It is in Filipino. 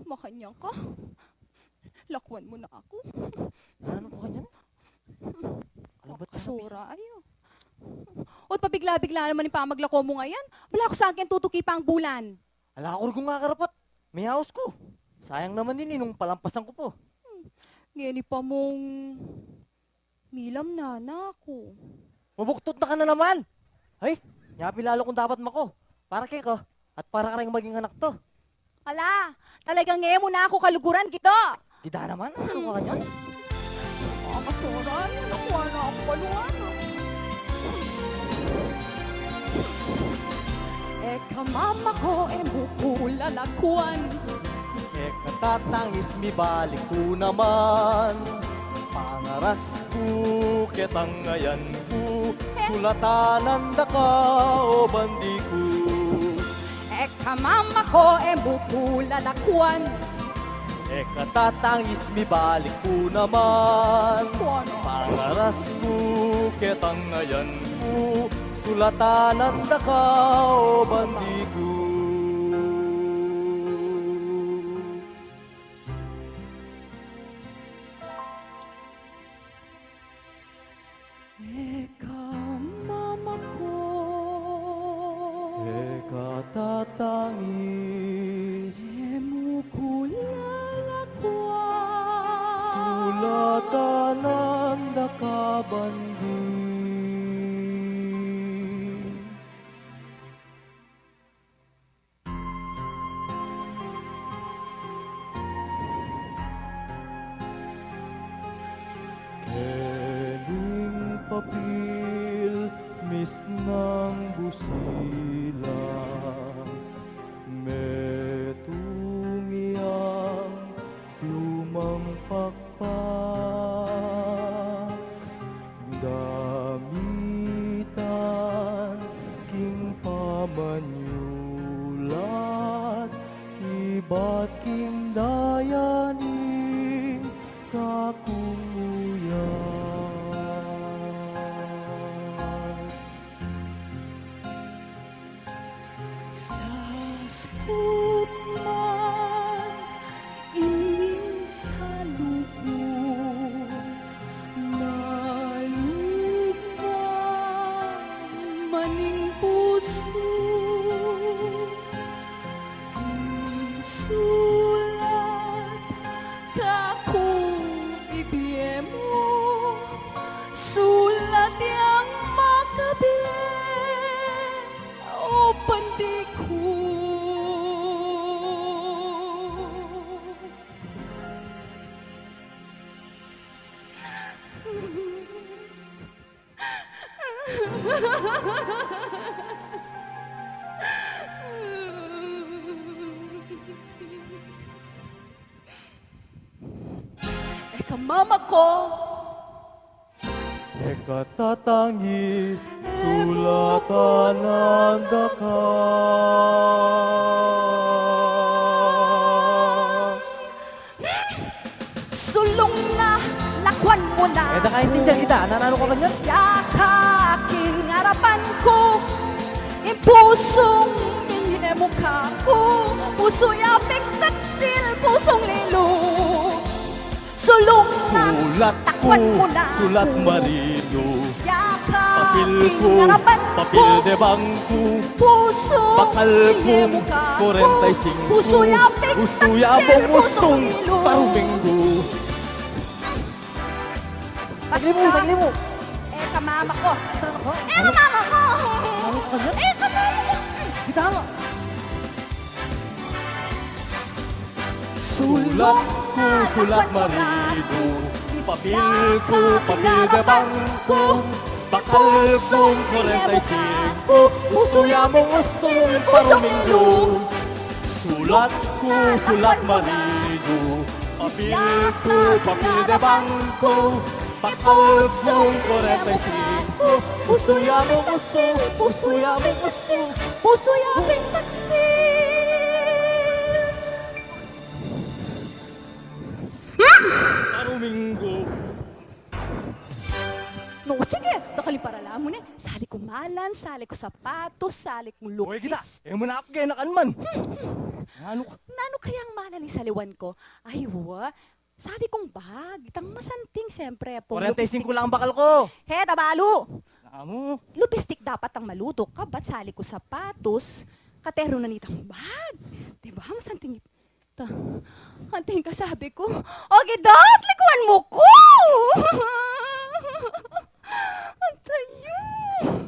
Makanyang ka. Lakwan mo na ako. Ano po kanyan? Alam ba't Kasura, ayo. O't pabigla-bigla naman yung pamaglako mo ngayon. Wala ko sa akin tutuki pa ang bulan. Ala ko kung nga karapat. May house ko. Sayang naman din nung palampasan ko po. Ngeni pa mong milam na ako. Mabuktot na ka na naman. Ay, nyapi lalo kung dapat mako. Para kay ko. At para ka rin maging anak to. Ala, talagang ngayon mo na ako kaluguran kito. Kita naman, ano ka kanyan? Kasura, nakuha na ako paluan. Eka mama ko, bukulalakuan. Katatangis mi balik ko naman. Pangaras ko, ketang ngayan ko. Sulatanan da ka o bandi ko. Eka mama ko, bukulalakuan. Katatangis mi balik ko naman. Pangaras ko, ketang ngayan ko. Sulatanan da ka o bandi ko. Eka mama ko, Katatangis bukulalakuan. Sulatanan da ka bandi. Keling papil, mis ng busilak, metungiyang lumang pakpak, damitan king pamanyulat, iba't king dayaning kakunguyan. Sa skutman, ining salubong, nalugman maning puso. Sulat ka kung ibiyemo, sulat yang makabiye o pandi ko. Eka mama ko, Katatangis, sulatanan da ka. sulong na lakwan mo na. Nakaintindihan kita, nanano ka kanyan? Siya ka aking harapan ko, pusong minye mukha ko, puso yapik taksil, pusong lilo. Sulong na Sulat ko, takwan mo na. sulat marino. Siya ka Papel aking ko, harapan papel ko, de bangko. pusong Bakal minye kong mukha ko, 45. puso yapik Gusto taksil, yabong pusong gustong lilo. paruminggo. Sagli mo, sagli mo. Eka mama ko. Ano? Eka mama ko. Ano ka kanyan? Eka mama ko. Kita nga. Sulong ko, sulat marido. Papel ko, papel de bangko. Bakal kong 45. Puso yamong usong paruminggo. Sulat ko, sulat marido. Papel ko, papel de bangko. Bakal kong 45. Puso yamong usong, puso yamong usong. Puso yapik taksil. Paruminggo. No, sige. Nakaliparala mo na. Sali ko malan, sali ko sapatos, sali ko Uy, kita. lupis. Eh, muna ako kaya nakanman. Ano ka? Ano kayang mana ni saliwan ko? Ay, Sabi kong bag. Itang masanting, siyempre. 45 lang ang bakal ko. He, tabalo! Amo. Lupistik dapat ang maluto ka, ba't sali ko sapatos? Katero na nitang bag. Diba, masanting ita. Anting kasabi ko, Ogidot, likuan mo ko!